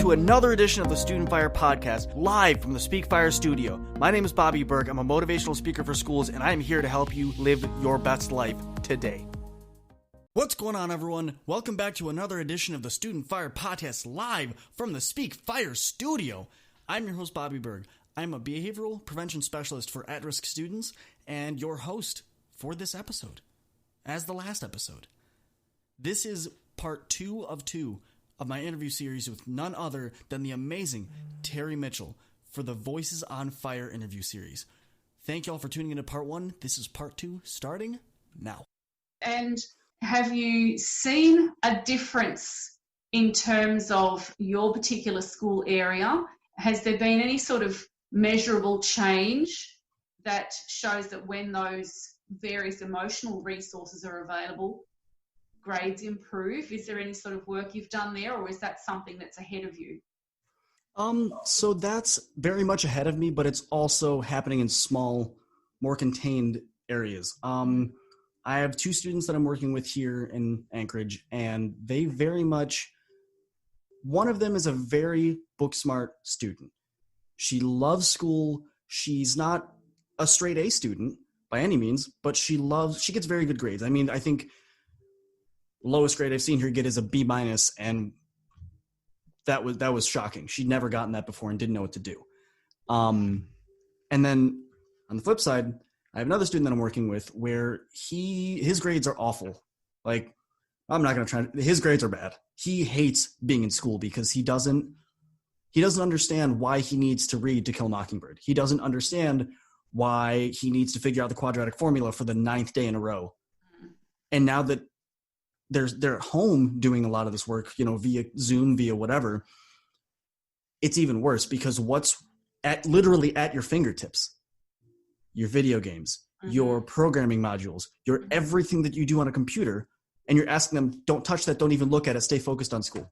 to another edition of the StudentFyre Podcast, live from the SpeakFyre studio. My name is Bobby Berg. I'm a motivational speaker for schools, and I'm here to help you live your best life today. What's going on, everyone? Welcome back to another edition of the StudentFyre Podcast, live from the SpeakFyre studio. I'm your host, Bobby Berg. I'm a behavioral prevention specialist for at-risk students and your host for this episode, as the last episode. This is part 2 of my interview series with none other than the amazing Terri Mitchell for the Voices on Fire interview series. Thank you all for tuning into part 1. This is part 2, starting now. And have you seen a difference in terms of your particular school area? Has there been any sort of measurable change that shows that when those various emotional resources are available, grades improve? Is there any sort of work you've done there, or is that something that's ahead of you? So that's very much ahead of me, but it's also happening in small, more contained areas. I have 2 students that I'm working with here in Anchorage, and they very much, one of them is a very book smart student. She loves school. She's not a straight A student by any means, but she gets very good grades. I mean, I think lowest grade I've seen her get is a B-, and that was shocking. She'd never gotten that before and didn't know what to do. And then on the flip side, I have another student that I'm working with where his grades are awful. Like, I'm not going to try. His grades are bad. He hates being in school because he doesn't understand why he needs to read To Kill a Mockingbird. He doesn't understand why he needs to figure out the quadratic formula for the 9th day in a row. And now that they're at home doing a lot of this work, via Zoom, via whatever, it's even worse because what's literally at your fingertips, your video games, your programming modules, your everything that you do on a computer, and you're asking them, don't touch that, don't even look at it, stay focused on school.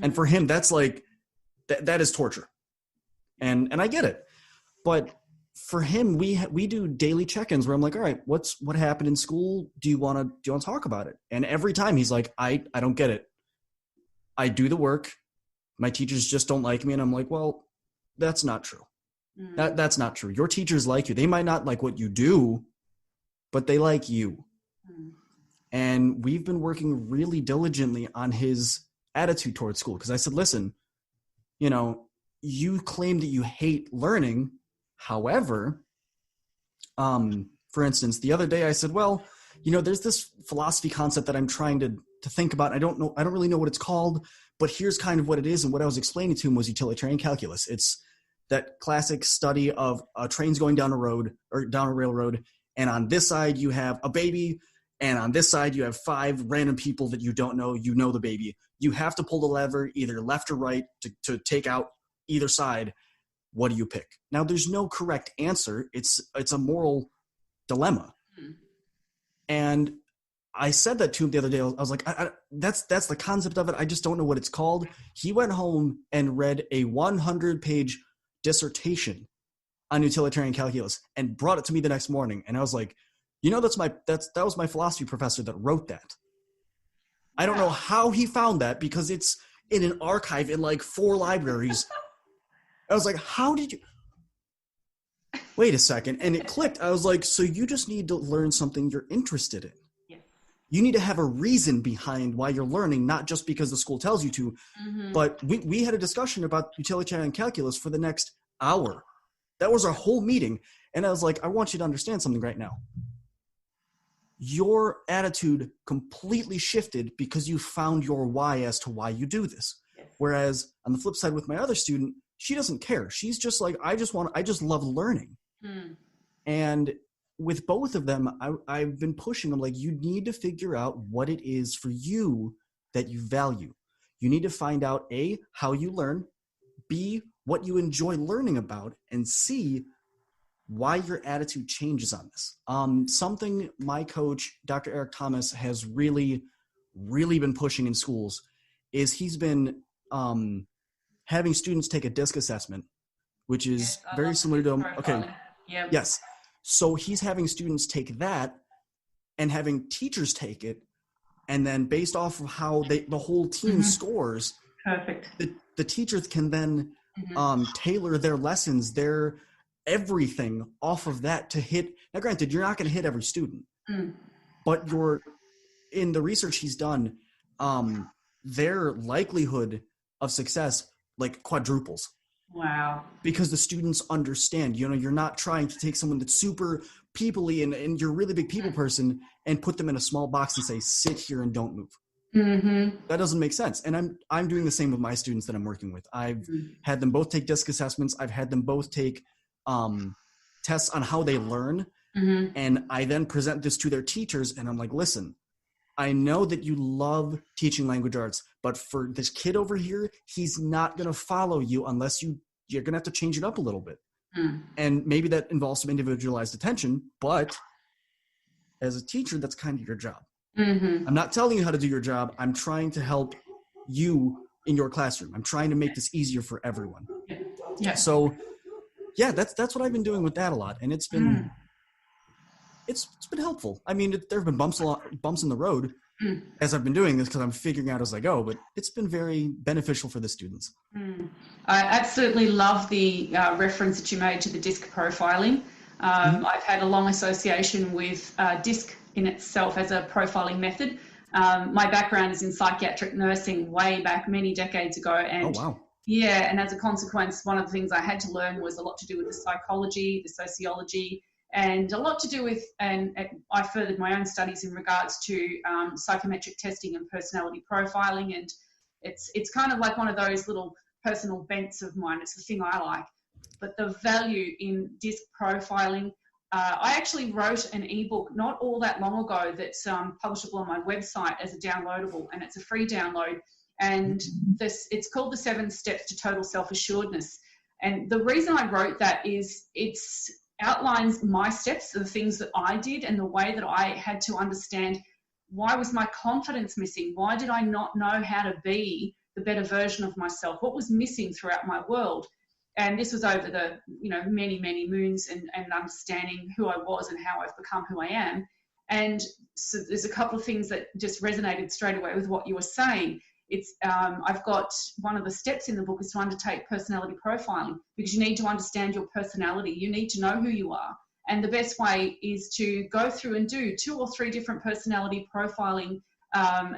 And for him, that's like, that is torture. And I get it. But for him, we do daily check-ins where I'm like, all right, what happened in school? Do you want to talk about it? And every time he's like, I don't get it. I do the work. My teachers just don't like me. And I'm like, well, that's not true. That's not true. Your teachers like you. They might not like what you do, but they like you. And we've been working really diligently on his attitude towards school. Because I said, listen, you claim that you hate learning. However, for instance, the other day I said, well, there's this philosophy concept that I'm trying to think about. I don't really know what it's called, but here's kind of what it is. And what I was explaining to him was utilitarian calculus. It's that classic study of trains going down a road or down a railroad. And on this side, you have a baby. And on this side, you have 5 random people that you don't know. You know the baby. You have to pull the lever either left or right to take out either side. What do you pick? Now, there's no correct answer. It's a moral dilemma. And I said that to him the other day. I was like, that's the concept of it. I just don't know what it's called. He went home and read a 100-page dissertation on utilitarian calculus and brought it to me the next morning. And I was like, that was my philosophy professor that wrote that. I don't know how he found that because it's in an archive in like 4 libraries. I was like, how did you? Wait a second. And it clicked. I was like, so you just need to learn something you're interested in. Yes. You need to have a reason behind why you're learning, not just because the school tells you to. But we had a discussion about utilitarian calculus for the next hour. That was our whole meeting. And I was like, I want you to understand something right now. Your attitude completely shifted because you found your why as to why you do this. Yes. Whereas on the flip side with my other student, she doesn't care. She's just like, I just love learning. And with both of them, I've been pushing them like, you need to figure out what it is for you that you value. You need to find out A, how you learn, B, what you enjoy learning about, and C, why your attitude changes on this. Something my coach, Dr. Eric Thomas, has really, really been pushing in schools is he's been having students take a DISC assessment, which is very similar to yes. So he's having students take that and having teachers take it, and then based off of how the whole team scores, perfect. the teachers can then tailor their lessons, their everything off of that to hit. Now, granted, you're not going to hit every student, but in the research he's done, their likelihood of success like quadruples. Wow. Because the students understand, you're not trying to take someone that's super people-y and you're a really big people person and put them in a small box and say, sit here and don't move. That doesn't make sense. And I'm doing the same with my students that I'm working with. I've had them both take DISC assessments. I've had them both take tests on how they learn. And I then present this to their teachers and I'm like, listen, I know that you love teaching language arts, but for this kid over here, he's not going to follow you unless you're going to have to change it up a little bit. And maybe that involves some individualized attention, but as a teacher, that's kind of your job. I'm not telling you how to do your job. I'm trying to help you in your classroom. I'm trying to make this easier for everyone. Yeah. So yeah, that's what I've been doing with that a lot. And it's been, it's been helpful. I mean, there have been bumps in the road as I've been doing this because I'm figuring out as I go, but it's been very beneficial for the students. I absolutely love the reference that you made to the DISC profiling. I've had a long association with DISC in itself as a profiling method. My background is in psychiatric nursing way back many decades ago. And yeah, and as a consequence, one of the things I had to learn was a lot to do with the psychology, the sociology, and a lot to do with, and I furthered my own studies in regards to psychometric testing and personality profiling. And it's kind of like one of those little personal bents of mine. It's the thing I like. But the value in DISC profiling, I actually wrote an ebook not all that long ago that's publishable on my website as a downloadable, and it's a free download. And it's called The 7 Steps to Total Self-Assuredness. And the reason I wrote that is it's outlines my steps, the things that I did and the way that I had to understand why was my confidence missing? Why did I not know how to be the better version of myself? What was missing throughout my world? And this was over the, many, many moons and understanding who I was and how I've become who I am. And so there's a couple of things that just resonated straight away with what you were saying. It's I've got one of the steps in the book is to undertake personality profiling, because you need to understand your personality. You need to know who you are. And the best way is to go through and do 2 or 3 different personality profiling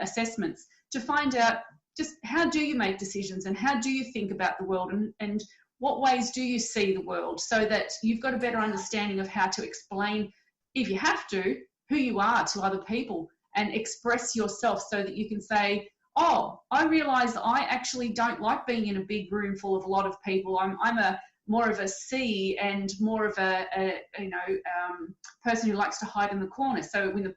assessments to find out just how do you make decisions and how do you think about the world and what ways do you see the world, so that you've got a better understanding of how to explain, if you have to, who you are to other people and express yourself so that you can say, oh, I realise I actually don't like being in a big room full of a lot of people. I'm a more of a C and more of a person who likes to hide in the corner. So when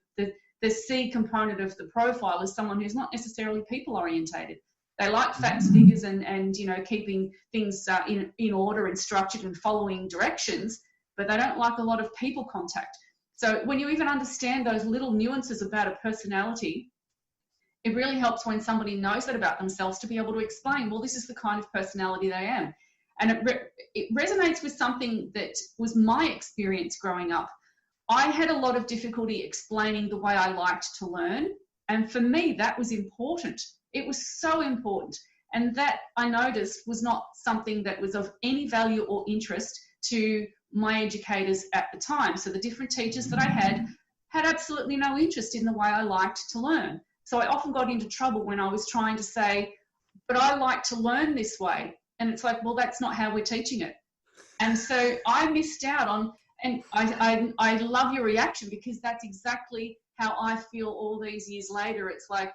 the C component of the profile is someone who's not necessarily people orientated. They like facts, figures, and keeping things in order and structured and following directions, but they don't like a lot of people contact. So when you even understand those little nuances about a personality, it really helps when somebody knows that about themselves to be able to explain, well, this is the kind of personality they am. And it resonates with something that was my experience growing up. I had a lot of difficulty explaining the way I liked to learn. And for me, that was important. It was so important. And that I noticed was not something that was of any value or interest to my educators at the time. So the different teachers that I had absolutely no interest in the way I liked to learn. So I often got into trouble when I was trying to say, but I like to learn this way. And it's like, well, that's not how we're teaching it. And so I missed out on, and I love your reaction, because that's exactly how I feel all these years later. It's like,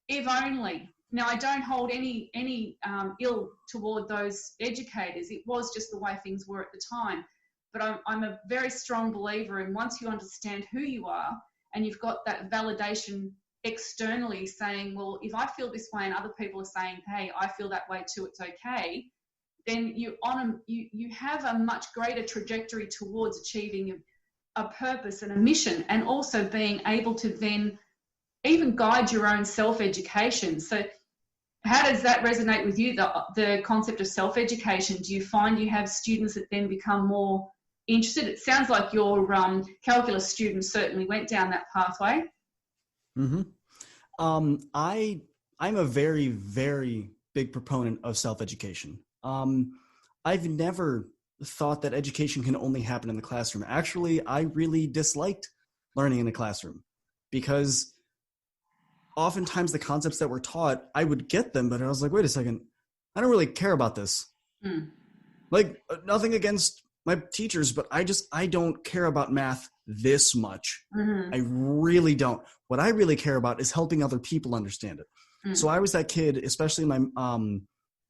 if only. Now, I don't hold any ill toward those educators. It was just the way things were at the time. But I'm a very strong believer in, once you understand who you are and you've got that validation externally saying, well, if I feel this way and other people are saying, hey, I feel that way too, it's okay, then you have a much greater trajectory towards achieving a purpose and a mission, and also being able to then even guide your own self-education. So how does that resonate with you, the concept of self-education? Do you find you have students that then become more interested? It sounds like your calculus students certainly went down that pathway. I'm a very, very big proponent of self-education. I've never thought that education can only happen in the classroom. Actually, I really disliked learning in the classroom because oftentimes the concepts that were taught, I would get them, but I was like, wait a second, I don't really care about this. Like, nothing against my teachers, but I don't care about math this much. I really don't. What I really care about is helping other people understand it. So I was that kid, especially in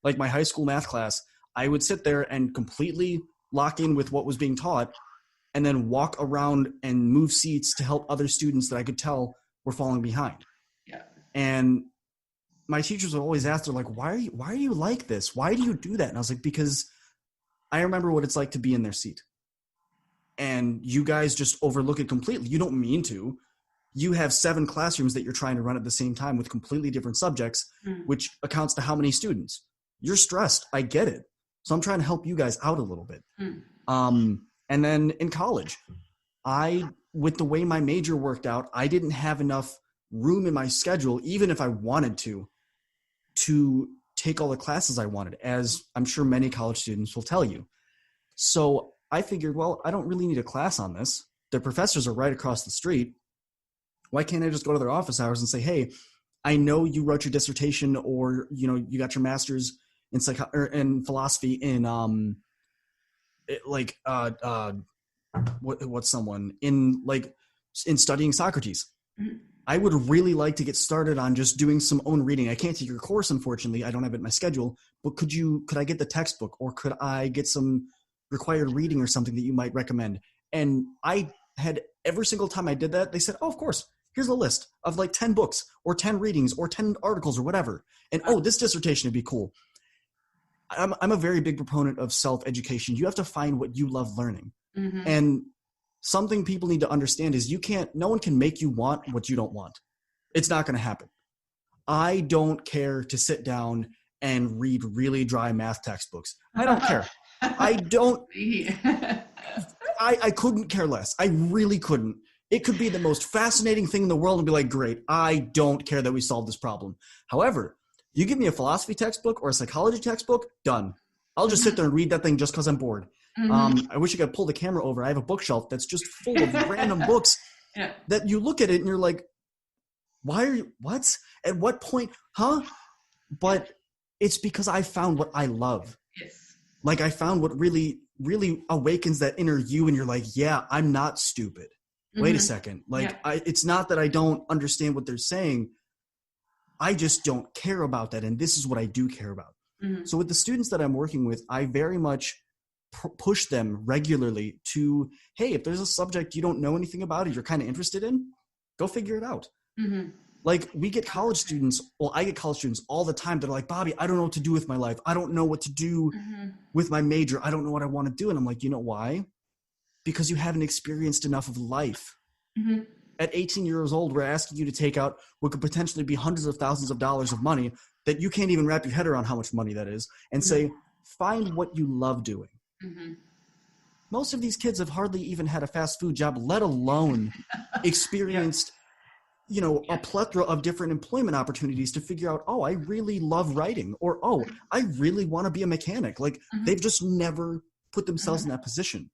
my my high school math class. I would sit there and completely lock in with what was being taught and then walk around and move seats to help other students that I could tell were falling behind. Yeah. And my teachers would always ask, they're like, why are you like this? Why do you do that? And I was like, because I remember what it's like to be in their seat. And you guys just overlook it completely. You don't mean to. You have 7 classrooms that you're trying to run at the same time with completely different subjects, which accounts to how many students. You're stressed. I get it. So I'm trying to help you guys out a little bit. And then in college, with the way my major worked out, I didn't have enough room in my schedule, even if I wanted to take all the classes I wanted, as I'm sure many college students will tell you. So I figured, well, I don't really need a class on this. The professors are right across the street. Why can't I just go to their office hours and say, hey, I know you wrote your dissertation or, you got your master's in philosophy in in studying Socrates. I would really like to get started on just doing some own reading. I can't take your course, unfortunately. I don't have it in my schedule, but could I get the textbook, or could I get some required reading or something that you might recommend? And I had, every single time I did that, they said, oh, of course, here's a list of like 10 books or 10 readings or 10 articles or whatever. And this dissertation would be cool. I'm a very big proponent of self-education. You have to find what you love learning. And something people need to understand is no one can make you want what you don't want. It's not going to happen. I don't care to sit down and read really dry math textbooks. I don't care. I don't. I couldn't care less. I really couldn't. It could be the most fascinating thing in the world and be like, great, I don't care that we solved this problem. However, you give me a philosophy textbook or a psychology textbook, done. I'll just sit there and read that thing just because I'm bored. I wish I could pull the camera over. I have a bookshelf that's just full of random books that you look at it and you're like, why are you, what? At what point? Huh? But it's because I found what I love. Yes. Like I found what really, really awakens that inner you, and you're like, yeah, I'm not stupid. Wait a second. Like it's not that I don't understand what they're saying. I just don't care about that. And this is what I do care about. So with the students that I'm working with, I very much push them regularly to, hey, if there's a subject you don't know anything about or you're kind of interested in, go figure it out. Like we get college students, I get college students all the time that are like, Bobby, I don't know what to do with my life. I don't know what to do with my major. I don't know what I want to do. And I'm like, you know why? Because you haven't experienced enough of life. At 18 years old, we're asking you to take out what could potentially be hundreds of thousands of dollars of money that you can't even wrap your head around how much money that is, and say, find what you love doing. Most of these kids have hardly even had a fast food job, let alone experienced, a plethora of different employment opportunities to figure out, oh, I really love writing, or, oh, I really want to be a mechanic. Like they've just never put themselves in that position.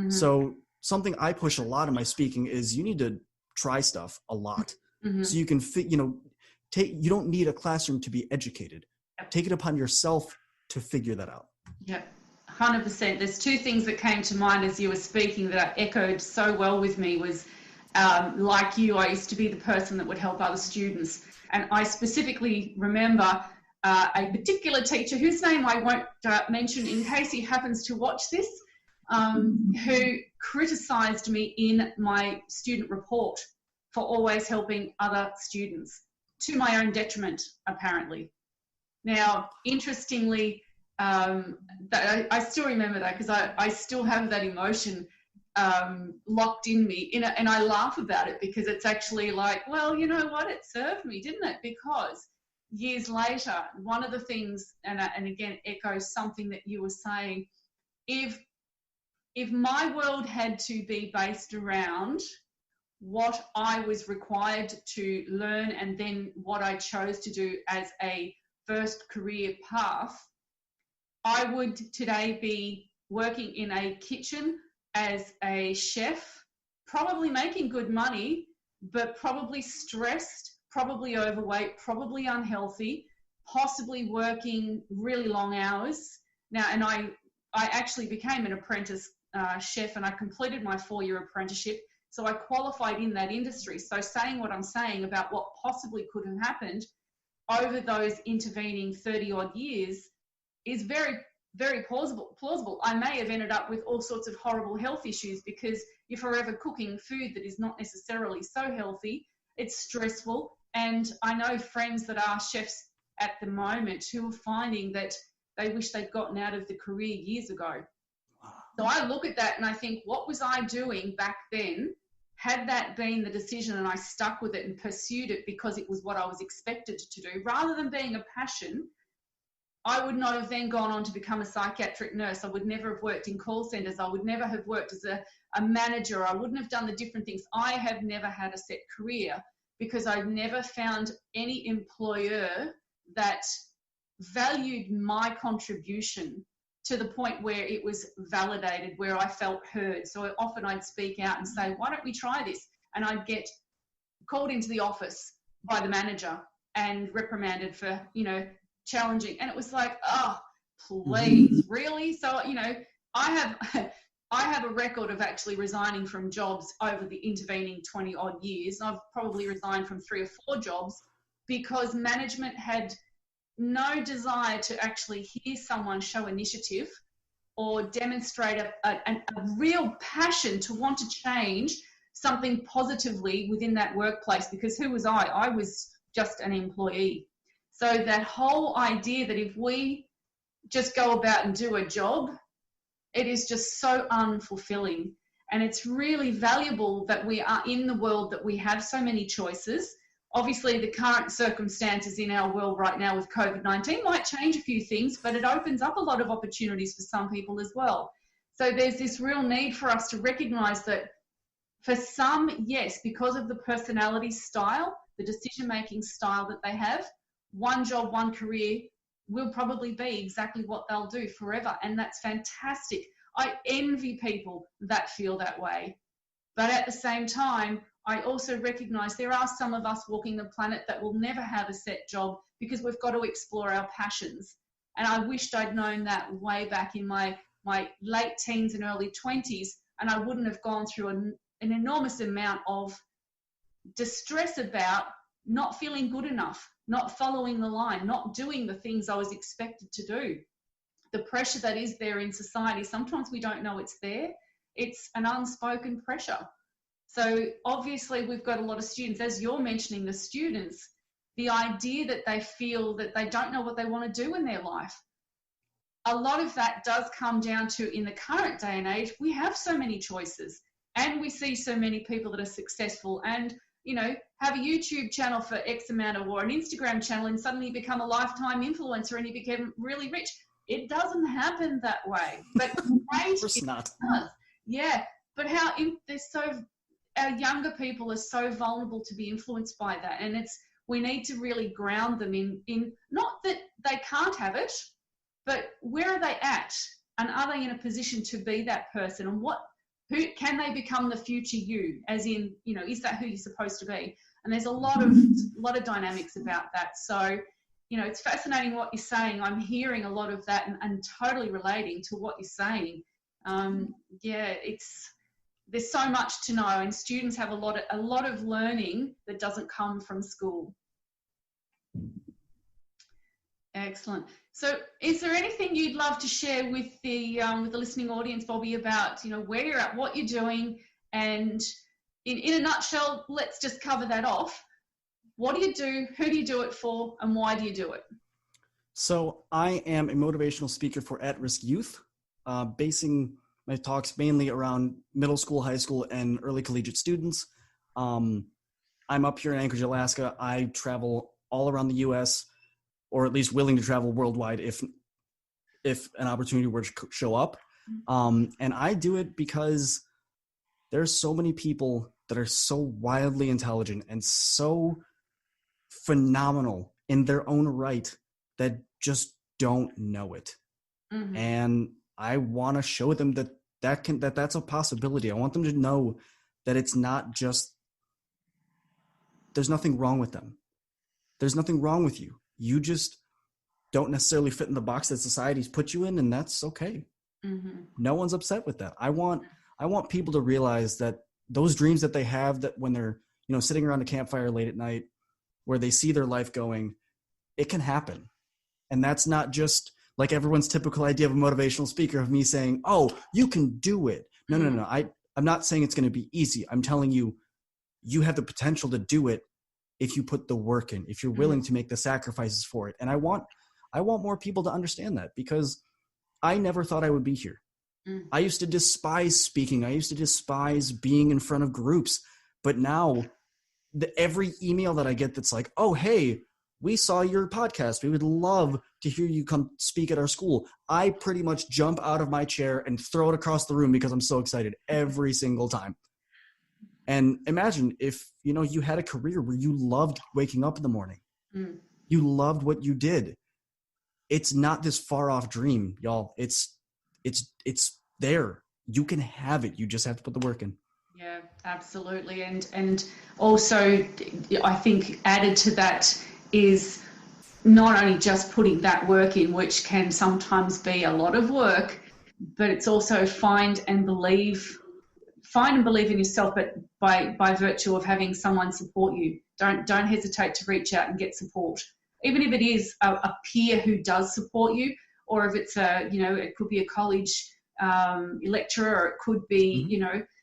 So something I push a lot in my speaking is you need to try stuff a lot. So you can you don't need a classroom to be educated. Take it upon yourself to figure that out. Yep, 100%. There's 2 things that came to mind as you were speaking that echoed so well with me was, like you, I used to be the person that would help other students. And I specifically remember a particular teacher whose name I won't mention in case he happens to watch this, who criticised me in my student report for always helping other students, to my own detriment, apparently. Now, interestingly, I still remember that because I still have that emotion locked in me, and I laugh about it because it's actually like, well, you know what, it served me, didn't it? Because years later, one of the things, and again echoes something that you were saying, if my world had to be based around what I was required to learn and then what I chose to do as a first career path, I would today be working in a kitchen as a chef, probably making good money, but probably stressed, probably overweight, probably unhealthy, possibly working really long hours. Now, and I actually became an apprentice chef, and I completed my 4-year apprenticeship. So I qualified in that industry. So saying what I'm saying about what possibly could have happened over those intervening 30 odd years is very, very plausible. I may have ended up with all sorts of horrible health issues because you're forever cooking food that is not necessarily so healthy. It's stressful. And I know friends that are chefs at the moment who are finding that they wish they'd gotten out of the career years ago. So I look at that and I think, what was I doing back then? Had that been the decision and I stuck with it and pursued it because it was what I was expected to do, rather than being a passion, I would not have then gone on to become a psychiatric nurse. I would never have worked in call centres. I would never have worked as a manager. I wouldn't have done the different things. I have never had a set career because I've never found any employer that valued my contribution to the point where it was validated, where I felt heard. So often I'd speak out and say, why don't we try this? And I'd get called into the office by the manager and reprimanded for, challenging. And it was like, oh, please, really? So, I have a record of actually resigning from jobs over the intervening 20 odd years. I've probably resigned from 3 or 4 jobs because management had no desire to actually hear someone show initiative or demonstrate a real passion to want to change something positively within that workplace, because who was I? I was just an employee. So that whole idea that if we just go about and do a job, it is just so unfulfilling. And it's really valuable that we are in the world, that we have so many choices. Obviously, the current circumstances in our world right now with COVID-19 might change a few things, but it opens up a lot of opportunities for some people as well. So there's this real need for us to recognise that for some, yes, because of the personality style, the decision-making style that they have, one job, one career will probably be exactly what they'll do forever. And that's fantastic. I envy people that feel that way. But at the same time, I also recognise there are some of us walking the planet that will never have a set job because we've got to explore our passions. And I wished I'd known that way back in my late teens and early 20s, and I wouldn't have gone through an enormous amount of distress about not feeling good enough, not following the line, not doing the things I was expected to do. The pressure that is there in society, sometimes we don't know it's there. It's an unspoken pressure. So obviously we've got a lot of students, as you're mentioning, the students, the idea that they feel that they don't know what they want to do in their life. A lot of that does come down to, in the current day and age, we have so many choices and we see so many people that are successful and, have a YouTube channel for X amount or an Instagram channel and suddenly become a lifetime influencer and you become really rich. It doesn't happen that way. But great, of course not. Yeah, but our younger people are so vulnerable to be influenced by that, and we need to really ground them in not that they can't have it, but where are they at, and are they in a position to be that person, and who can they become the future you, as in, is that who you're supposed to be? And there's a lot of dynamics about that. So, it's fascinating what you're saying. I'm hearing a lot of that and totally relating to what you're saying. There's so much to know, and students have a lot of learning that doesn't come from school. Excellent. So is there anything you'd love to share with the listening audience, Bobby, about, where you're at, what you're doing, and in a nutshell, let's just cover that off. What do you do? Who do you do it for? And why do you do it? So I am a motivational speaker for at-risk youth, basing my talks mainly around middle school, high school, and early collegiate students. I'm up here in Anchorage, Alaska. I travel all around the U.S., or at least willing to travel worldwide if an opportunity were to show up. And I do it because there's so many people that are so wildly intelligent and so phenomenal in their own right that just don't know it. Mm-hmm. And I want to show them that's a possibility. I want them to know that it's not just, there's nothing wrong with them. There's nothing wrong with you. You just don't necessarily fit in the box that society's put you in, and that's okay. Mm-hmm. No one's upset with that. I want people to realize that those dreams that they have, that when they're, sitting around a campfire late at night, where they see their life going, it can happen. And that's not just like everyone's typical idea of a motivational speaker of me saying, oh, you can do it. No. I'm not saying it's going to be easy. I'm telling you, you have the potential to do it if you put the work in, if you're willing to make the sacrifices for it. And I want more people to understand that, because I never thought I would be here. I used to despise speaking. I used to despise being in front of groups. But now every email that I get that's like, oh, hey, we saw your podcast. We would love to hear you come speak at our school. I pretty much jump out of my chair and throw it across the room because I'm so excited every single time. And imagine if, you had a career where you loved waking up in the morning. You loved what you did. It's not this far off dream, y'all. It's there. You can have it. You just have to put the work in. Yeah, absolutely. And also, I think added to that is not only just putting that work in, which can sometimes be a lot of work, but it's also find and believe in yourself, but by virtue of having someone support you. Don't hesitate to reach out and get support. Even if it is a peer who does support you, or if it's it could be a college lecturer, or it could be,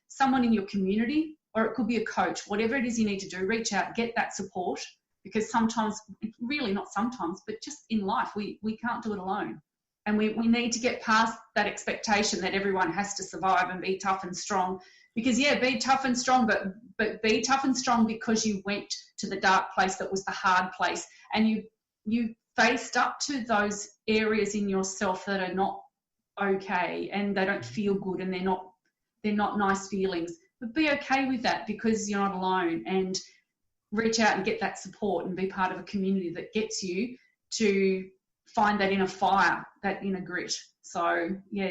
someone in your community, or it could be a coach. Whatever it is you need to do, reach out, get that support, because sometimes, really not sometimes, but just in life, we can't do it alone. And we need to get past that expectation that everyone has to survive and be tough and strong. Because, be tough and strong, but be tough and strong because you went to the dark place that was the hard place, and you faced up to those areas in yourself that are not okay and they don't feel good, and they're not nice feelings. But be okay with that, because you're not alone, and reach out and get that support and be part of a community that gets you to find that inner fire, that inner grit. So,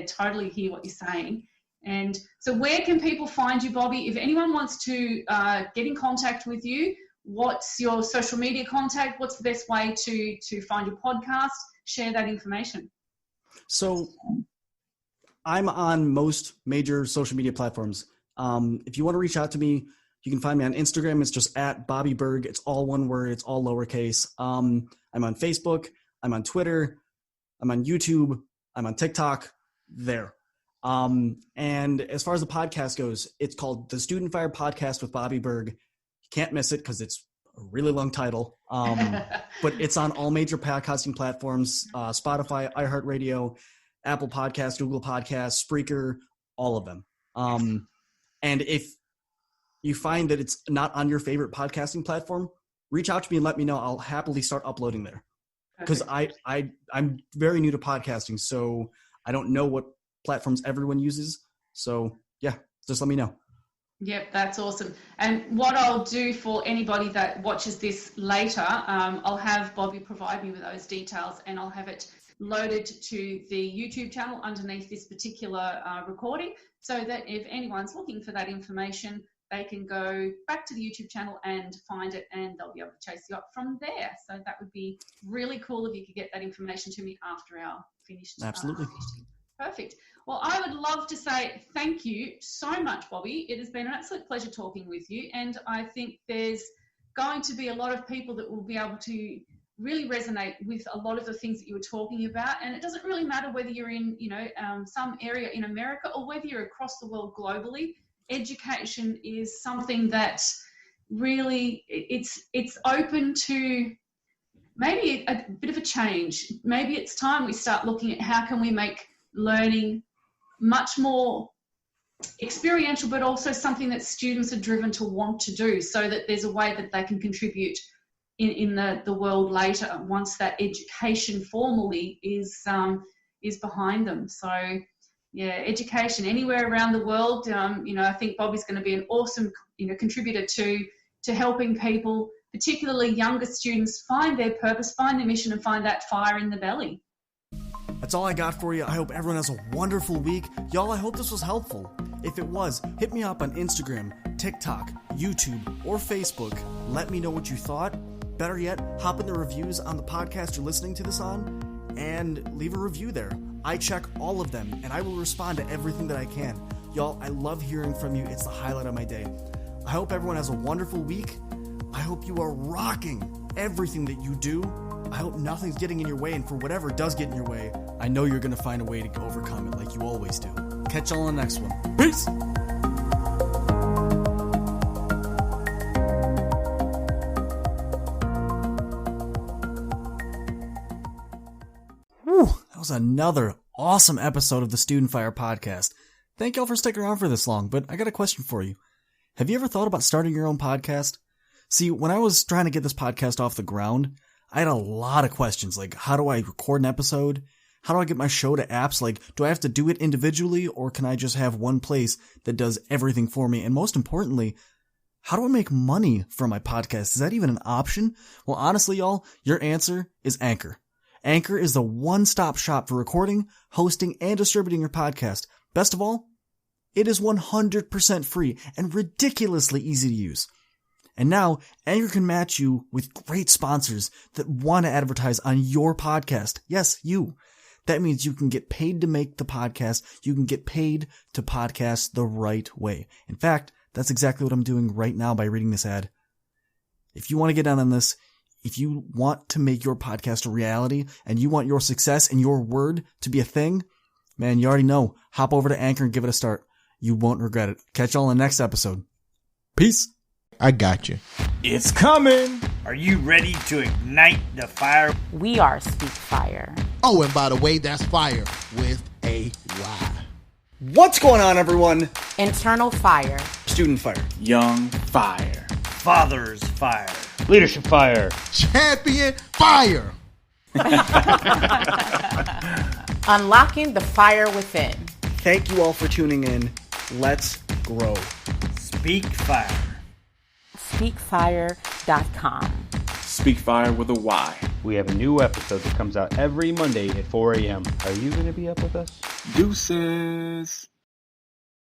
totally hear what you're saying. And so where can people find you, Bobby? If anyone wants to get in contact with you, what's your social media contact? What's the best way to find your podcast? Share that information. So I'm on most major social media platforms. If you want to reach out to me, you can find me on Instagram. It's just @BobbyBerg. It's all one word. It's all lowercase. I'm on Facebook. I'm on Twitter. I'm on YouTube. I'm on TikTok. There. And as far as the podcast goes, it's called the StudentFyre Podcast with Bobby Berg. You can't miss it because it's a really long title. But it's on all major podcasting platforms, Spotify, iHeartRadio, Apple Podcasts, Google Podcasts, Spreaker, all of them. And if you find that it's not on your favorite podcasting platform, reach out to me and let me know. I'll happily start uploading there. Because I'm very new to podcasting, so I don't know what platforms everyone uses. So just let me know. Yep, that's awesome. And what I'll do for anybody that watches this later, I'll have Bobby provide me with those details, and I'll have it loaded to the YouTube channel underneath this particular recording, so that if anyone's looking for that information, they can go back to the YouTube channel and find it, and they'll be able to chase you up from there. So that would be really cool if you could get that information to me after our finished. Absolutely. Perfect. Well, I would love to say thank you so much, Bobby. It has been an absolute pleasure talking with you. And I think there's going to be a lot of people that will be able to really resonate with a lot of the things that you were talking about. And it doesn't really matter whether you're in, some area in America or whether you're across the world globally. Education is something that really it's open to maybe a bit of a change. Maybe it's time we start looking at how can we make learning much more experiential, but also something that students are driven to want to do, so that there's a way that they can contribute in the world later, once that education formally is behind them. So education anywhere around the world. I think Bobby's going to be an awesome contributor to helping people particularly younger students find their purpose, find their mission, and find that fire in the belly. That's all I got for you. I hope everyone has a wonderful week. Y'all, I hope this was helpful. If it was, hit me up on Instagram, TikTok, YouTube, or Facebook. Let me know what you thought. Better yet, hop in the reviews on the podcast you're listening to this on and leave a review there. I check all of them, and I will respond to everything that I can. Y'all, I love hearing from you. It's the highlight of my day. I hope everyone has a wonderful week. I hope you are rocking everything that you do. I hope nothing's getting in your way, and for whatever does get in your way, I know you're going to find a way to overcome it like you always do. Catch y'all on the next one. Peace! Whew, that was another awesome episode of the StudentFyre Podcast. Thank y'all for sticking around for this long, but I got a question for you. Have you ever thought about starting your own podcast? See, when I was trying to get this podcast off the ground, I had a lot of questions, like how do I record an episode? How do I get my show to apps? Like, do I have to do it individually, or can I just have one place that does everything for me? And most importantly, how do I make money from my podcast? Is that even an option? Well, honestly, y'all, your answer is Anchor. Anchor is the one-stop shop for recording, hosting, and distributing your podcast. Best of all, it is 100% free and ridiculously easy to use. And now, Anchor can match you with great sponsors that want to advertise on your podcast. Yes, you. That means you can get paid to make the podcast. You can get paid to podcast the right way. In fact, that's exactly what I'm doing right now by reading this ad. If you want to get down on this, if you want to make your podcast a reality and you want your success and your word to be a thing, man, you already know. Hop over to Anchor and give it a start. You won't regret it. Catch y'all in the next episode. Peace. I got you. It's coming. Are you ready to ignite the fire? We are StudentFyre. Oh, and by the way, that's fire with a Y. What's going on, everyone? Internal fire. StudentFyre. Young fire. Father's fire. Leadership fire. Champion fire. Unlocking the fire within. Thank you all for tuning in. Let's grow. Speak fire. SpeakFyre.com. StudentFyre with a Y. We have a new episode that comes out every Monday at 4 a.m. Are you going to be up with us? Deuces.